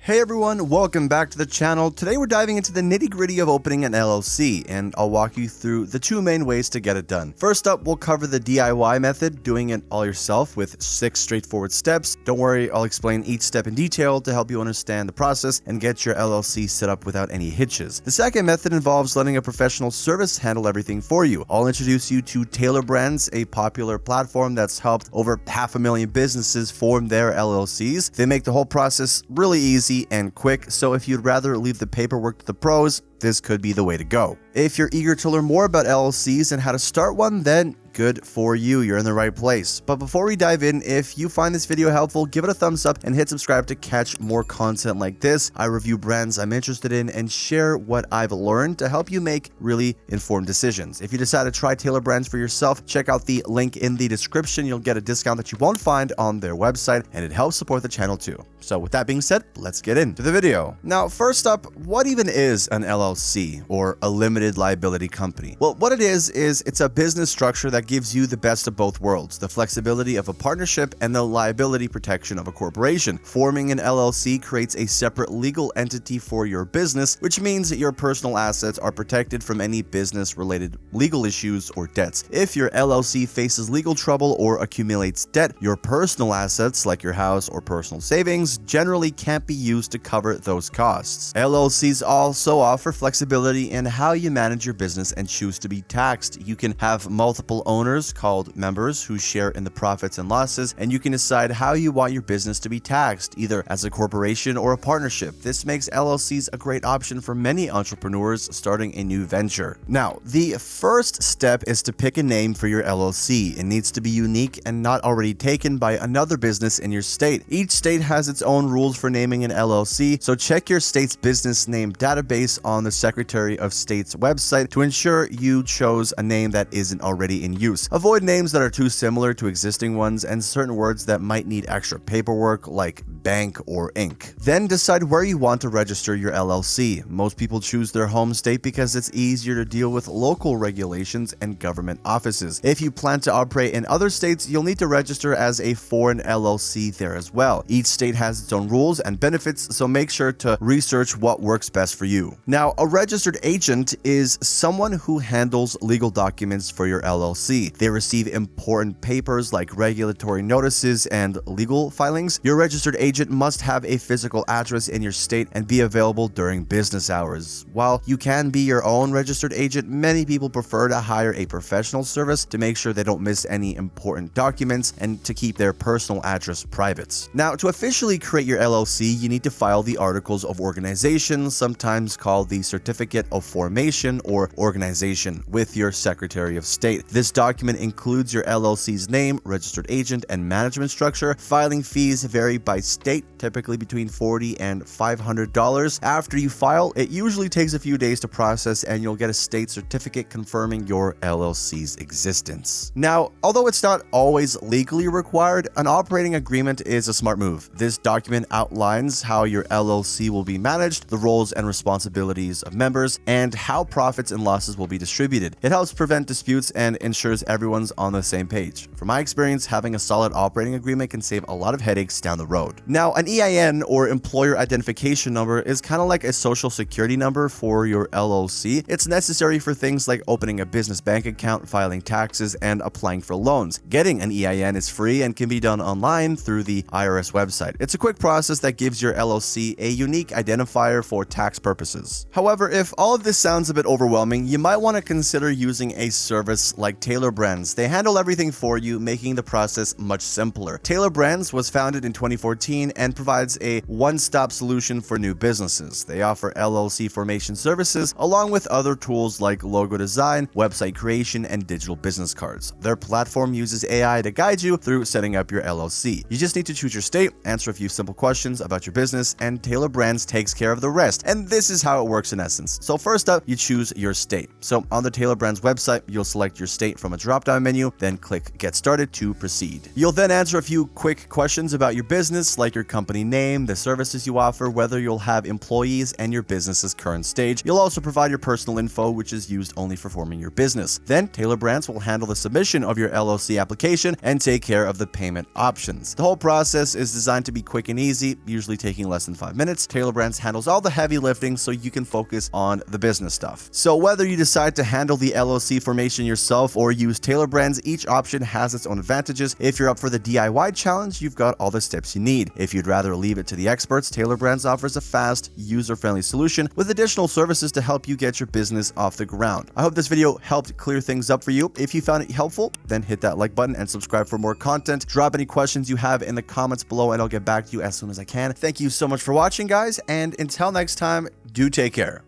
Hey everyone, welcome back to the channel. Today we're diving into the nitty-gritty of opening an LLC, and I'll walk you through the two main ways to get it done. First up, we'll cover the DIY method, doing it all yourself with 6 straightforward steps. Don't worry, I'll explain each step in detail to help you understand the process and get your LLC set up without any hitches. The second method involves letting a professional service handle everything for you. I'll introduce you to Tailor Brands, a popular platform that's helped over 500,000 businesses form their LLCs. They make the whole process really easy and quick, so if you'd rather leave the paperwork to the pros, this could be the way to go. If you're eager to learn more about LLCs and how to start one, then good for you, you're in the right place. But before we dive in, if you find this video helpful, give it a thumbs up and hit subscribe to catch more content like this. I review brands I'm interested in and share what I've learned to help you make really informed decisions. If you decide to try Tailor Brands for yourself, check out the link in the description. You'll get a discount that you won't find on their website, and it helps support the channel too. So with that being said, let's get into the video. Now, first up, what even is an LLC, or a limited liability company? Well, what it is it's a business structure that gives you the best of both worlds, the flexibility of a partnership and the liability protection of a corporation. Forming an LLC creates a separate legal entity for your business, which means that your personal assets are protected from any business-related legal issues or debts. If your LLC faces legal trouble or accumulates debt, your personal assets, like your house or personal savings, generally can't be used to cover those costs. LLCs also offer flexibility in how you manage your business and choose to be taxed. You can have multiple owners called members who share in the profits and losses, and you can decide how you want your business to be taxed, either as a corporation or a partnership. This makes LLCs a great option for many entrepreneurs starting a new venture. Now, the first step is to pick a name for your LLC. It needs to be unique and not already taken by another business in your state. Each state has its own rules for naming an LLC, so check your state's business name database on the Secretary of State's website to ensure you chose a name that isn't already in use. Avoid names that are too similar to existing ones and certain words that might need extra paperwork like bank or Inc. Then decide where you want to register your LLC. Most people choose their home state because it's easier to deal with local regulations and government offices. If you plan to operate in other states, you'll need to register as a foreign LLC there as well. Each state has its own rules and benefits, so make sure to research what works best for you. Now, a registered agent is someone who handles legal documents for your LLC. They receive important papers like regulatory notices and legal filings. Your registered agent must have a physical address in your state and be available during business hours. While you can be your own registered agent, many people prefer to hire a professional service to make sure they don't miss any important documents and to keep their personal address private. Now, to officially create your LLC, you need to file the Articles of Organization, sometimes called the Certificate of Formation or Organization, with your Secretary of State. This document includes your LLC's name, registered agent, and management structure. Filing fees vary by state, typically between $40 and $500. After you file, it usually takes a few days to process, and you'll get a state certificate confirming your LLC's existence. Now, although it's not always legally required, an operating agreement is a smart move. This document outlines how your LLC will be managed, the roles and responsibilities of members, and how profits and losses will be distributed. It helps prevent disputes and ensures everyone's on the same page. From my experience, having a solid operating agreement can save a lot of headaches down the road. Now, an EIN, or employer identification number, is kind of like a social security number for your LLC. It's necessary for things like opening a business bank account, filing taxes, and applying for loans. Getting an EIN is free and can be done online through the IRS website. It's a quick process that gives your LLC a unique identifier for tax purposes. However, if all of this sounds a bit overwhelming, you might want to consider using a service like Tailor Brands. They handle everything for you, making the process much simpler. Tailor Brands was founded in 2014 and provides a one-stop solution for new businesses. They offer LLC formation services along with other tools like logo design, website creation, and digital business cards. Their platform uses AI to guide you through setting up your LLC. You just need to choose your state, answer a few simple questions about your business, and Tailor Brands takes care of the rest. And this is how it works in essence. So first up, you choose your state. So on the Tailor Brands website, you'll select your state from a drop-down menu, then click Get Started to proceed. You'll then answer a few quick questions about your business, like your company name, the services you offer, whether you'll have employees, and your business's current stage. You'll also provide your personal info, which is used only for forming your business. Then Tailor Brands will handle the submission of your LLC application and take care of the payment options. The whole process is designed to be quick and easy, usually taking less than 5 minutes. Tailor Brands handles all the heavy lifting so you can focus on the business stuff. So whether you decide to handle the LLC formation yourself or use Tailor Brands, each option has its own advantages. If you're up for the DIY challenge, you've got all the steps you need. If you'd rather leave it to the experts, Tailor Brands offers a fast, user-friendly solution with additional services to help you get your business off the ground. I hope this video helped clear things up for you. If you found it helpful, then hit that like button and subscribe for more content. Drop any questions you have in the comments below and I'll get back to you as soon as I can. Thank you so much for watching, guys, and until next time, do take care.